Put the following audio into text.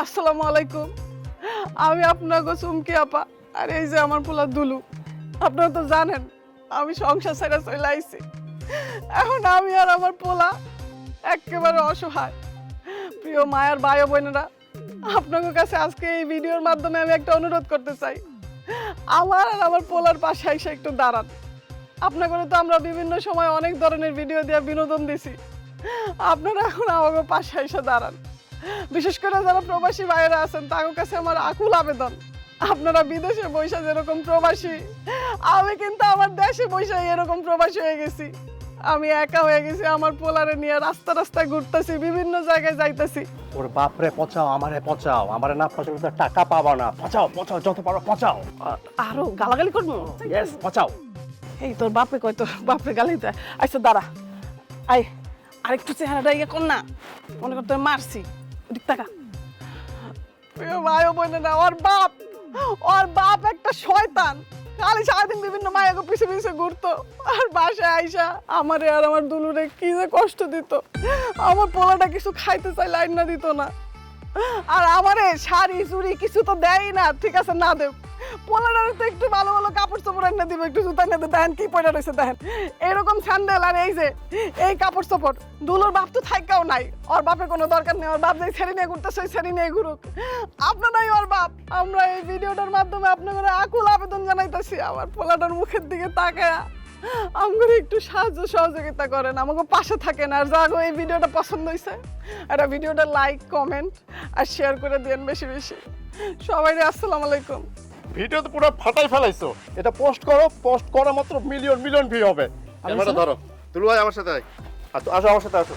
আসসালামু আলাইকুম। আমি আপনাকে চুমকি আপা, আর এই যে আমার পোলা দুলু। আপনারা তো জানেন আমি সংসার ছেড়ে চলে আইছি। এখন আমি আর আমার পোলা একেবারে অসহায়। প্রিয় মায়ের ভাই ও বোনেরা, আপনাদের কাছে আজকে এই ভিডিওর মাধ্যমে আমি একটা অনুরোধ করতে চাই। আমার আর আমার পোলার পাশে এসে একটু দাঁড়ান। আপনাদের তো আমরা বিভিন্ন সময় অনেক ধরনের ভিডিও দিয়ে বিনোদন দিছি। আপনারা এখন আমাকে পাশে এসে দাঁড়ান। বিশেষ করে যারা প্রবাসী ভাইয়েরা আছেন তাদের কাছে আমার আকুল আবেদন, আপনারা বিদেশে বৈশা যেরকম প্রবাসী, আমি কিন্তু আমার দেশে বৈশা এরকম প্রবাসী হয়ে গেছি। আমি একা হয়ে গেছি, আমার পোলারে নিয়ে রাস্তা রাস্তায় ঘুরতেছি, বিভিন্ন জায়গায় যাইতেছি। ওর বাপরে পচাও, আমারে না পচাও তো টাকা পাবা না। পচাও পচাও, যত পারো পচাও। আরো গালাগালি করবো? ইয়েস, পচাও। এই তোর বাপে কয়, তোর বাপরে গালি দেয়। আচ্ছা দাঁড়া, আয় আরেকটু চেহারাটা ইয়ে কর না, মনে কর তোর মারছি। ওদিক তাকা। প্রিয় ভাই ও বোনেরা, ওর বাপ একটা শয়তান। খালি সারাদিন বিভিন্ন মায়ের পিছে পিছে ঘুরতো, আর বাসায় আইসা আমারে আর আমার দুলুরে কি যে কষ্ট দিত। আমার পোলাটা কিছু খাইতে চাই লাইন না দিত না, আর আমারে শাড়ি চুড়ি কিছু তো দেয় না। ঠিক আছে না দেব, পোলাটার তো একটু ভালো ভালো কাপড় চোপড় এনে দিব, একটু জুতা এনে দেখেন কি পয়লা রয়েছে দেখেন, এরকম স্যান্ডেল আর এই যে এই কাপড় চোপড়। দুলোর বাপ তো থাইকাও নাই, ওর বাপের কোনো দরকার নেই। ওর বাপ যে ছেড়ে নিয়ে ঘুরতে সেই ছেড়ে নিয়ে ঘুরুক, আপনারাই ওর বাপ। আমরা এই ভিডিওটার মাধ্যমে আপনাদের আকুল আবেদন জানাইতেছি, আমার পোলাটার মুখের দিকে তাকায়া আমাকে একটু সাহায্য সহযোগিতা করেন, আমাকে পাশে থাকেন। আর যাগো এই ভিডিওটা পছন্দ হয়েছে, একটা ভিডিওটা লাইক কমেন্ট আর শেয়ার করে দিন বেশি বেশি। সবাই আসসালামু আলাইকুম। ভিডিও তো পুরো ফাটাই ফেলাইছো। এটা পোস্ট করো, পোস্ট করা মাত্র মিলিয়ন মিলিয়ন ভিউ হবে। ক্যামেরা ধরো, তুলু ভাই আমার সাথে আয়। আসো আমার সাথে আসো।